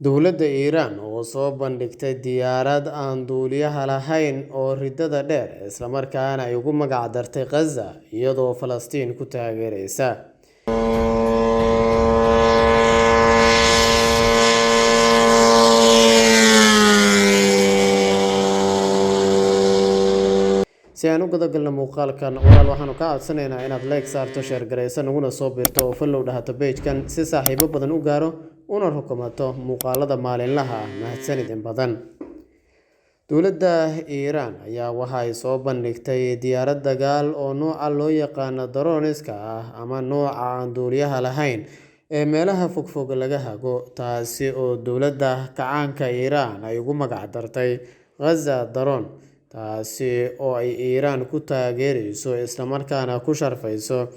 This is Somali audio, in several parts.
Dowladda Iran oo soo bandhigtay diyaarad aan duuliyaha lahayn oo ridada dheer isla markaana ay ugu magac dartay Gaza iyadoo Falastiin ku taageeraysa. Si aan u gudagalno muuqaalkan, waxaanu ka codsanaynaa inaad like saarto, share garayso, naguna soo biirto oo follow dhahato page-kan si saaxiibo badan u gaaro una rukumato muuqaalada maalinlaha ah. Mahadsanid in badan. Dowladda Iran ayaa waxay soo bandhigtay diyaarad dagaal oo nooca loo yaqaan drone-iska ah ama nooca aan duuliyaha lahayn ee meelaha fogfog laga hago, taasi oo dowladda kacaanka Iran ay ugu magac dartay Gaza Drone, taasi oo ay Iran ku taageerayso isla markaana ku sharfayso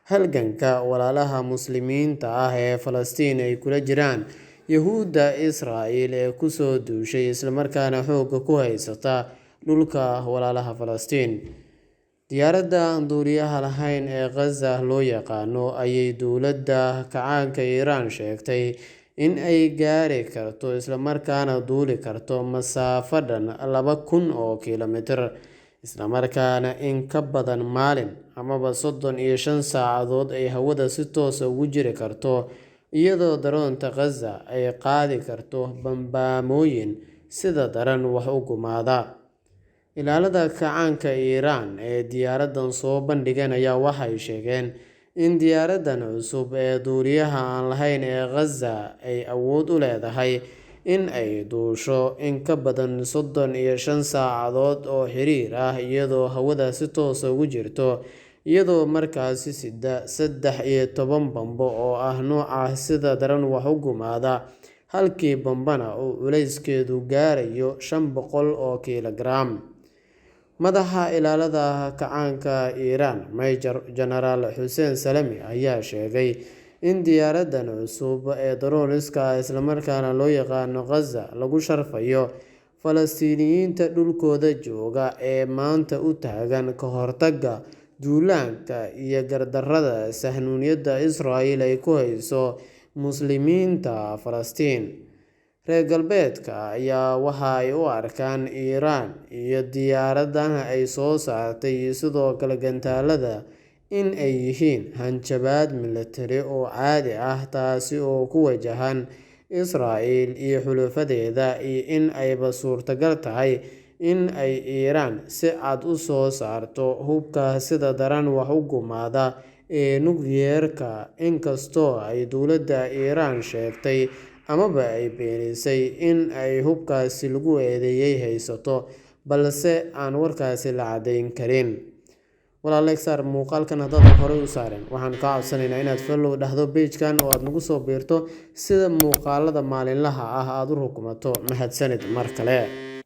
halganka walaalaha Muslimiinta ah ee Falastiin ay kula jiraan Yahuudda Israa'iil ee ku soo duushay isla markaana xoogga ku haysata dhulka walaalaha Falastiin. Diyaaradda aan duuliyaha lahayn ee Gaza loo yaqaano ayay dowladda kacaanka Iran sheegtay in ay gaari karto isla markaana duuli karto masaafo dhan 2,000 oo kiiloomitir, isla markaana in ka badan maalin amaba 35 saacadood ay hawada si toos ah ugu jiri karto, iyadoo daroonta Gaza ay qaadi karto bambaanooyin sida daran wax u gumaada. Ilaalada kacaanka Iran ee diyaaraddan soo bandhigeen ayaa waxay sheegeen in diyaaraddan cusub ee duuliyaha aan lahayn ee Gaza ay awood u leedahay in ay duusho in ka badan 35 saacadood oo xiriir ah iyadoo hawada si toos ah ugu jirto, iyadoo markaasi sida 13 bambo oo ah nooca sida daran wax u gumaada, halkii bambana uu culeyskeedu gaarayo 500 oo kiiloogaraam. Madaxa ilaalada kacaanka Iran, Major General Hussein Salami, ayaa sheegay in diyaaraddan cusub ee drone-iska ah isla markaana loo yaqaan Gaza lagu sharfayo Falastiiniyiinta dhulkooda jooga ee maanta u taagan ka hortagga duulaanka iyo gardarrada sahyuuniyadda Israa'iil ay ku hayso Muslimiinta Falastiin. Reer galbeedka ayaa waxa ay u arkaan Iran iyo diyaaraddan ay soo saartay iyo sidoo kale gantaalada in ay yihiin hanjabaad militari oo caadi ah, taasi oo ku wajahan Israa'iil iyo xulafadeeda, iyo in ayba suurtagal tahay in ay Iran si cad u soo saarto hubka sida daran wax u gumaada ee nukliyeerka, inkastoo ay dowladda Iran sheegtay amaba ay beenisay in ay hubkaasi lagu eedeeyay haysato, balse aan warkaasi la caddayn karin. Like saar muuqaalkan haddaadan horey u saarin, waxaan kaa codsanaynaa inaad follow dhahdo page-kan oo aad nagu soo biirto sida muuqaalada maalinlaha ah aad u rukumato. Mahadsanid mar kale.